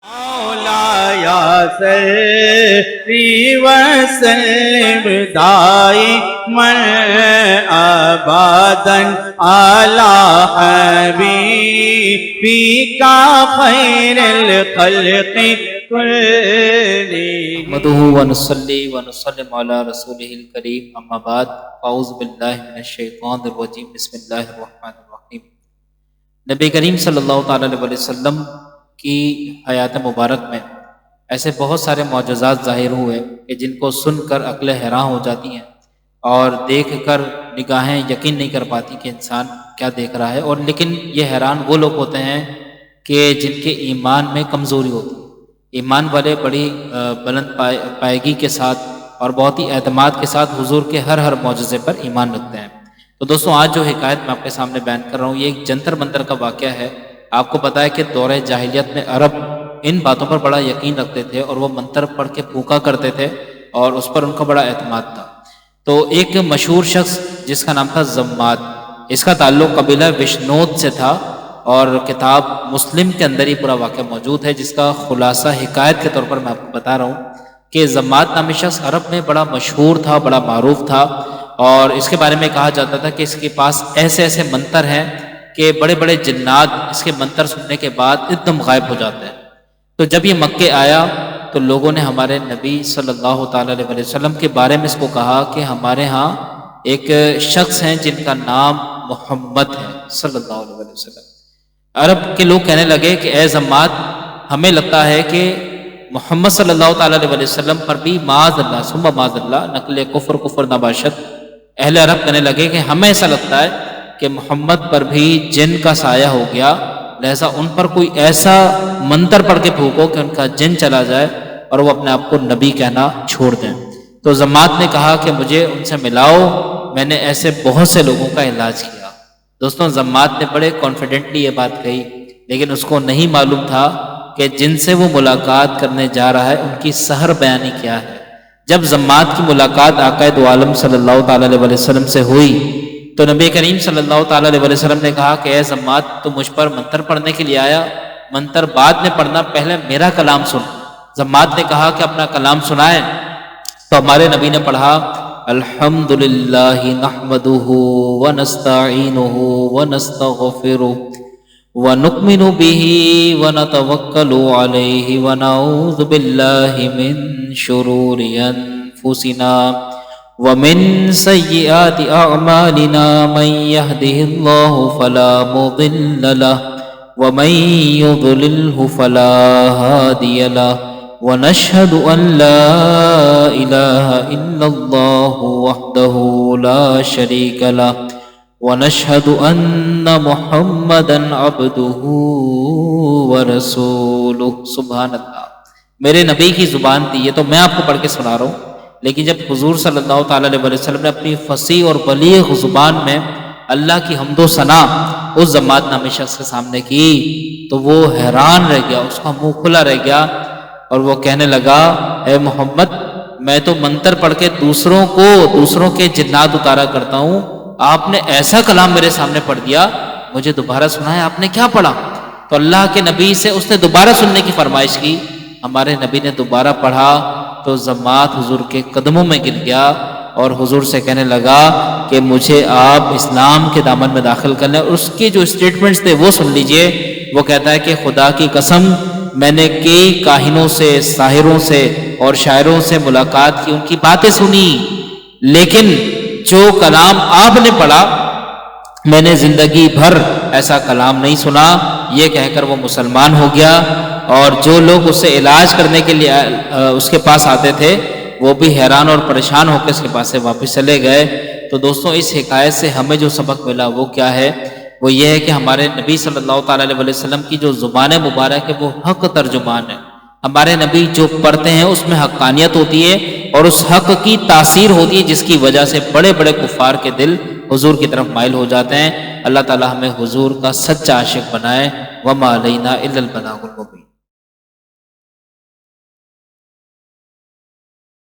مولاي صل وسلم دائما ابدا على حبيبك خير الخلق كلهم نحمده ونصلي ونسلم على رسوله الكريم اما بعد اعوذ باللہ من الشیطان الرجیم بسم اللہ الرحمن الرحیم۔ نبی کریم صلی اللہ تعالیٰ علیہ وسلم کی حیات مبارک میں ایسے بہت سارے معجزات ظاہر ہوئے کہ جن کو سن کر عقلیں حیران ہو جاتی ہیں اور دیکھ کر نگاہیں یقین نہیں کر پاتی کہ انسان کیا دیکھ رہا ہے، اور لیکن یہ حیران وہ لوگ ہوتے ہیں کہ جن کے ایمان میں کمزوری ہوتی ہے۔ ایمان والے بڑی بلند پائیگی کے ساتھ اور بہت ہی اعتماد کے ساتھ حضور کے ہر معجزے پر ایمان رکھتے ہیں۔ تو دوستوں، آج جو حکایت میں آپ کے سامنے بیان کر رہا ہوں یہ ایک جنتر منتر کا واقعہ ہے۔ آپ کو پتہ ہے کہ دور جاہلیت میں عرب ان باتوں پر بڑا یقین رکھتے تھے اور وہ منتر پڑھ کے پھونکا کرتے تھے اور اس پر ان کا بڑا اعتماد تھا۔ تو ایک مشہور شخص جس کا نام تھا زماد، اس کا تعلق قبیلہ وشنود سے تھا، اور کتاب مسلم کے اندر ہی پورا واقعہ موجود ہے، جس کا خلاصہ حکایت کے طور پر میں آپ کو بتا رہا ہوں کہ زماد نامی شخص عرب میں بڑا مشہور تھا، بڑا معروف تھا، اور اس کے بارے میں کہا جاتا تھا کہ اس کے پاس ایسے منتر ہیں کہ بڑے بڑے جنات اس کے منتر سننے کے بعد ایک دم غائب ہو جاتے ہیں۔ تو جب یہ مکے آیا تو لوگوں نے ہمارے نبی صلی اللہ تعالیٰ علیہ وسلم کے بارے میں اس کو کہا کہ ہمارے ہاں ایک شخص ہیں جن کا نام محمد ہے صلی اللہ علیہ وسلم۔ عرب کے لوگ کہنے لگے کہ اے زماد، ہمیں لگتا ہے کہ محمد صلی اللہ تعالیٰ علیہ وسلم پر بھی معاذ اللہ ثم معاذ اللہ نقل کفر نباشت۔ اہل عرب کہنے لگے کہ ہمیں ایسا لگتا ہے کہ محمد پر بھی جن کا سایہ ہو گیا، لہذا ان پر کوئی ایسا منتر پڑھ کے پھونکو کہ ان کا جن چلا جائے اور وہ اپنے آپ کو نبی کہنا چھوڑ دیں۔ تو زماد نے کہا کہ مجھے ان سے ملاؤ، میں نے ایسے بہت سے لوگوں کا علاج کیا۔ دوستوں، زماد نے بڑے کانفیڈنٹلی یہ بات کہی، لیکن اس کو نہیں معلوم تھا کہ جن سے وہ ملاقات کرنے جا رہا ہے ان کی سحر بیانی کیا ہے۔ جب زماد کی ملاقات آقا دو عالم صلی اللہ تعالیٰ علیہ وسلم سے ہوئی تو نبی کریم صلی اللہ تعالیٰ علیہ وسلم نے کہا کہ اے زماد، تو مجھ پر منتر پڑھنے کے لیے آیا، منتر بعد میں پڑھنا، پہلے میرا کلام سن۔ زماد نے کہا کہ اپنا کلام سنائے، تو ہمارے نبی نے پڑھا الحمدللہ نحمدہ ونستعینہ ونستغفرہ ونؤمن بہ ونتوکل علیہ ونعوذ باللہ من شرور انفسنا ومن سیئات اعمالنا من یہدہ اللہ فلا مضل لہ ومن یضللہ فلا ہادی لہ ونشهد أن لا إله إلا الله وحده لا شريك له ونشهد أن محمدا عبده ورسوله۔ سبحان اللہ، میرے نبی کی زبان تھی یہ، تو میں آپ کو پڑھ کے سنا رہا ہوں، لیکن جب حضور صلی اللہ تعالیٰ علیہ وسلم نے اپنی فصیح اور بلیغ زبان میں اللہ کی حمد و ثنا اس زماد نامی شخص کے سامنے کی تو وہ حیران رہ گیا، اس کا منہ کھلا رہ گیا، اور وہ کہنے لگا اے محمد، میں تو منتر پڑھ کے دوسروں کے جنات اتارا کرتا ہوں، آپ نے ایسا کلام میرے سامنے پڑھ دیا، مجھے دوبارہ سنا ہے، آپ نے کیا پڑھا؟ تو اللہ کے نبی سے اس نے دوبارہ سننے کی فرمائش کی۔ ہمارے نبی نے دوبارہ پڑھا تو زماد حضور کے قدموں میں گر گیا اور حضور سے کہنے لگا کہ مجھے آپ اسلام کے دامن میں داخل کر لیں، اور اس کے جو اسٹیٹمنٹس تھے وہ سن لیجئے۔ وہ کہتا ہے کہ خدا کی قسم، میں نے کئی کاہنوں سے، ساحروں سے اور شاعروں سے ملاقات کی، ان کی باتیں سنی، لیکن جو کلام آپ نے پڑھا میں نے زندگی بھر ایسا کلام نہیں سنا۔ یہ کہہ کر وہ مسلمان ہو گیا، اور جو لوگ اسے علاج کرنے کے لیے اس کے پاس آتے تھے وہ بھی حیران اور پریشان ہو کے اس کے پاس سے واپس چلے گئے۔ تو دوستوں، اس حکایت سے ہمیں جو سبق ملا وہ کیا ہے؟ وہ یہ ہے کہ ہمارے نبی صلی اللہ تعالیٰ علیہ وسلم کی جو زبان مبارک ہے وہ حق ترجمان ہے۔ ہمارے نبی جو پڑھتے ہیں اس میں حقانیت ہوتی ہے اور اس حق کی تاثیر ہوتی ہے، جس کی وجہ سے بڑے بڑے کفار کے دل حضور کی طرف مائل ہو جاتے ہیں۔ اللہ تعالیٰ ہمیں حضور کا سچا عاشق بنائے۔ وما علینا الا البلاغ المبین۔